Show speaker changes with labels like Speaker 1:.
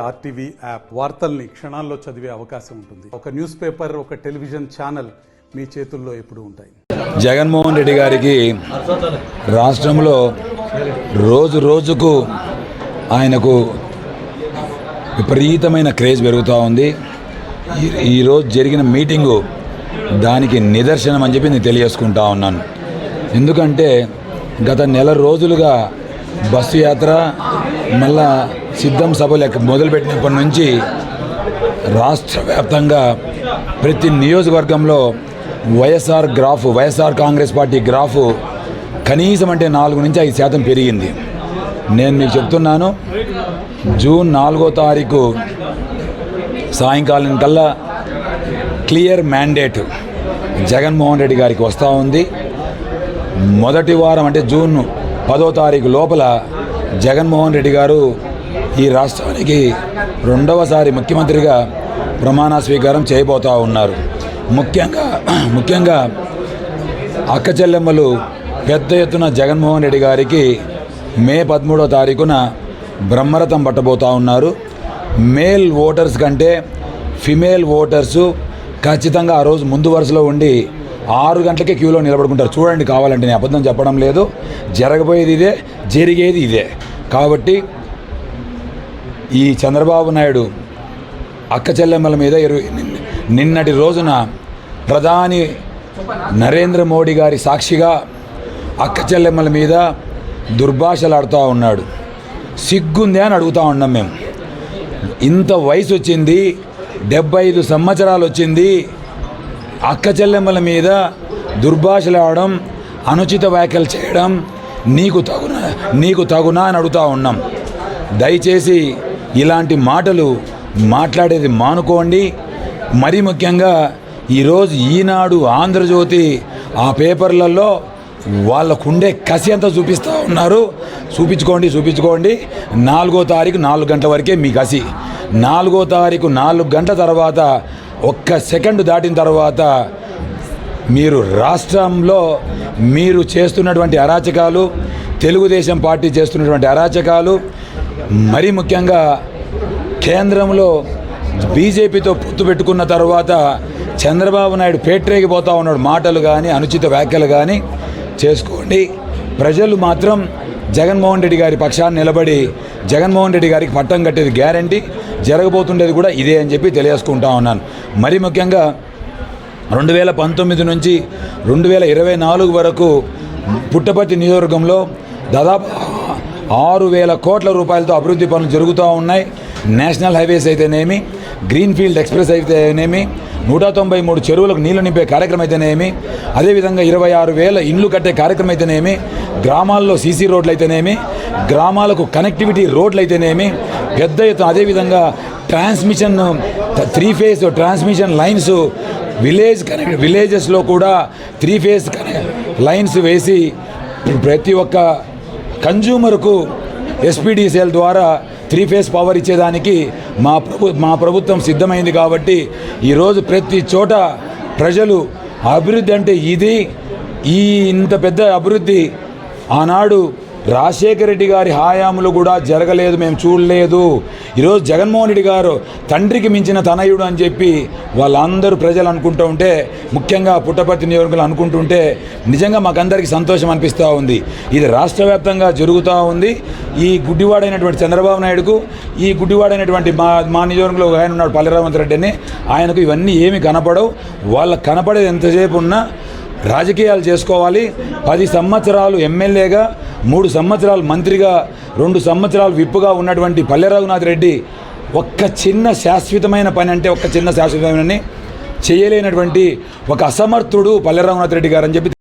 Speaker 1: RTV app వార్తల్ని క్షణాల్లో చదివే అవకాశం ఉంటుంది. ఒక న్యూస్ పేపర్, ఒక టెలివిజన్ ఛానల్ మీ చేతుల్లో ఎప్పుడు ఉంటాయి.
Speaker 2: జగన్మోహన్ రెడ్డి గారికి రాష్ట్రంలో రోజు రోజుకు ఆయనకు విపరీతమైన క్రేజ్ పెరుగుతూ ఉంది. ఈరోజు జరిగిన మీటింగు దానికి నిదర్శనం అని చెప్పి నేను తెలియజేసుకుంటా ఉన్నాను. ఎందుకంటే గత నెల రోజులుగా బస్సు యాత్ర మళ్ళా సిద్ధం సభలు మొదలుపెట్టినప్పటి నుంచి రాష్ట్ర వ్యాప్తంగా ప్రతి నియోజకవర్గంలో వైఎస్ఆర్ కాంగ్రెస్ పార్టీ గ్రాఫు కనీసం అంటే 4-5% పెరిగింది. నేను మీకు చెప్తున్నాను, జూన్ 4వ తారీఖు సాయంకాలం కల్లా క్లియర్ మ్యాండేట్ జగన్మోహన్ రెడ్డి గారికి వస్తూ ఉంది. మొదటి వారం అంటే జూన్ 10వ తారీఖు లోపల జగన్మోహన్ రెడ్డి గారు ఈ రాష్ట్రానికి రెండవసారి ముఖ్యమంత్రిగా ప్రమాణ స్వీకారం చేయబోతూ ఉన్నారు. ముఖ్యంగా అక్క చెల్లెమ్మలు పెద్ద ఎత్తున జగన్మోహన్ రెడ్డి గారికి మే 13వ తారీఖున బ్రహ్మరథం పట్టబోతూ ఉన్నారు. మేల్ ఓటర్స్ కంటే ఫిమేల్ ఓటర్సు ఖచ్చితంగా ఆ రోజు ముందు వరుసలో ఉండి 6 గంటలకే క్యూలో నిలబడుకుంటారు. చూడండి, కావాలంటే నేను అబద్ధం చెప్పడం లేదు, జరగబోయేది ఇదే, జరిగేది ఇదే. కాబట్టి ఈ చంద్రబాబు నాయుడు అక్క చెల్లెమ్మల మీద నిన్నటి రోజున ప్రధాని నరేంద్ర మోడీ గారి సాక్షిగా అక్క చెల్లెమ్మల మీద దుర్భాషలాడుతూ ఉన్నాడు. సిగ్గుందే అని అడుగుతూ ఉన్నాం మేము. ఇంత వయసు వచ్చింది, 75 సంవత్సరాలు వచ్చింది, అక్క చెల్లెమ్మల మీద దుర్భాషలాడడం, అనుచిత వ్యాఖ్యలు చేయడం నీకు తగునా అని అడుగుతూ ఉన్నాం. దయచేసి ఇలాంటి మాటలు మాట్లాడేది మానుకోండి. మరీ ముఖ్యంగా ఈరోజు ఈనాడు, ఆంధ్రజ్యోతి ఆ పేపర్లలో వాళ్ళకుండే కసి అంతా చూపిస్తూ ఉన్నారు. చూపించుకోండి. 4వ తారీఖు 4 గంటల వరకే మీ కసి. 4వ తారీఖు 4 గంటల తర్వాత, 1 సెకండ్ దాటిన తర్వాత మీరు రాష్ట్రంలో మీరు చేస్తున్నటువంటి అరాచకాలు, తెలుగుదేశం పార్టీ చేస్తున్నటువంటి అరాచకాలు, మరీ ముఖ్యంగా కేంద్రంలో బీజేపీతో పొత్తు పెట్టుకున్న తర్వాత చంద్రబాబు నాయుడు పేట్రేగిపోతూ ఉన్నాడు. మాటలు కానీ, అనుచిత వ్యాఖ్యలు కానీ చేసుకోండి. ప్రజలు మాత్రం జగన్మోహన్ రెడ్డి గారి పక్షాన్ని నిలబడి జగన్మోహన్ రెడ్డి గారికి పట్టం కట్టేది గ్యారంటీ, జరగబోతుండేది కూడా ఇదే అని చెప్పి తెలియజేసుకుంటా ఉన్నాను. మరీ ముఖ్యంగా 2019 నుంచి 2024 వరకు పుట్టపర్తి నియోజకవర్గంలో దాదాపు 6,000 కోట్ల రూపాయలతో అభివృద్ధి పనులు జరుగుతూ ఉన్నాయి. నేషనల్ హైవేస్ అయితేనేమి, గ్రీన్ఫీల్డ్ ఎక్స్ప్రెస్ అయితేనేమి, 193 చెరువులకు నీళ్లు నింపే కార్యక్రమం అయితేనేమి, అదేవిధంగా 26,000 ఇండ్లు కట్టే కార్యక్రమం అయితేనేమి, గ్రామాల్లో సీసీ రోడ్లు అయితేనేమి, గ్రామాలకు కనెక్టివిటీ రోడ్లు అయితేనేమి, పెద్ద ఎత్తున అదేవిధంగా ట్రాన్స్మిషన్ 3 ఫేజ్ ట్రాన్స్మిషన్ లైన్స్ విలేజెస్లో కూడా 3 ఫేజ్ లైన్స్ వేసి ప్రతి ఒక్క కన్జ్యూమర్కు ఎస్పీడీసీఎల్ ద్వారా 3 ఫేజ్ పవర్ ఇచ్చేదానికి మా ప్రభుత్వం సిద్ధమైంది. కాబట్టి ఈరోజు ప్రతి చోట ప్రజలు అభివృద్ధి అంటే ఇంత పెద్ద అభివృద్ధి ఆనాడు రాజశేఖర రెడ్డి గారి హయాంలో కూడా జరగలేదు, మేము చూడలేదు. ఈరోజు జగన్మోహన్ రెడ్డి గారు తండ్రికి మించిన తనయుడు అని చెప్పి వాళ్ళందరూ ప్రజలు అనుకుంటూ ఉంటే, ముఖ్యంగా పుట్టపర్తి నియోజకవర్గంలో అనుకుంటుంటే నిజంగా మాకందరికీ సంతోషం అనిపిస్తూ ఉంది. ఇది రాష్ట్ర వ్యాప్తంగా జరుగుతూ ఉంది. ఈ గుడ్డివాడైనటువంటి చంద్రబాబు నాయుడుకు, ఈ గుడ్డివాడైనటువంటి మా నియోజకవర్గంలో ఆయన ఉన్నాడు పల్లె రఘునాథ్ రెడ్డి అని, ఆయనకు ఇవన్నీ ఏమి కనపడవు. వాళ్ళకు కనపడేది ఎంతసేపు ఉన్నా రాజకీయాలు చేసుకోవాలి. 10 సంవత్సరాలు ఎమ్మెల్యేగా, 3 సంవత్సరాలు మంత్రిగా, 2 సంవత్సరాలు విప్పుగా ఉన్నటువంటి పల్లె రఘునాథ్ రెడ్డి ఒక్క చిన్న శాశ్వతమైన పని అంటే ఒక్క చిన్న శాశ్వతమైన చేయలేనటువంటి ఒక అసమర్థుడు పల్లె రఘునాథ్ రెడ్డి గారు అని చెప్పి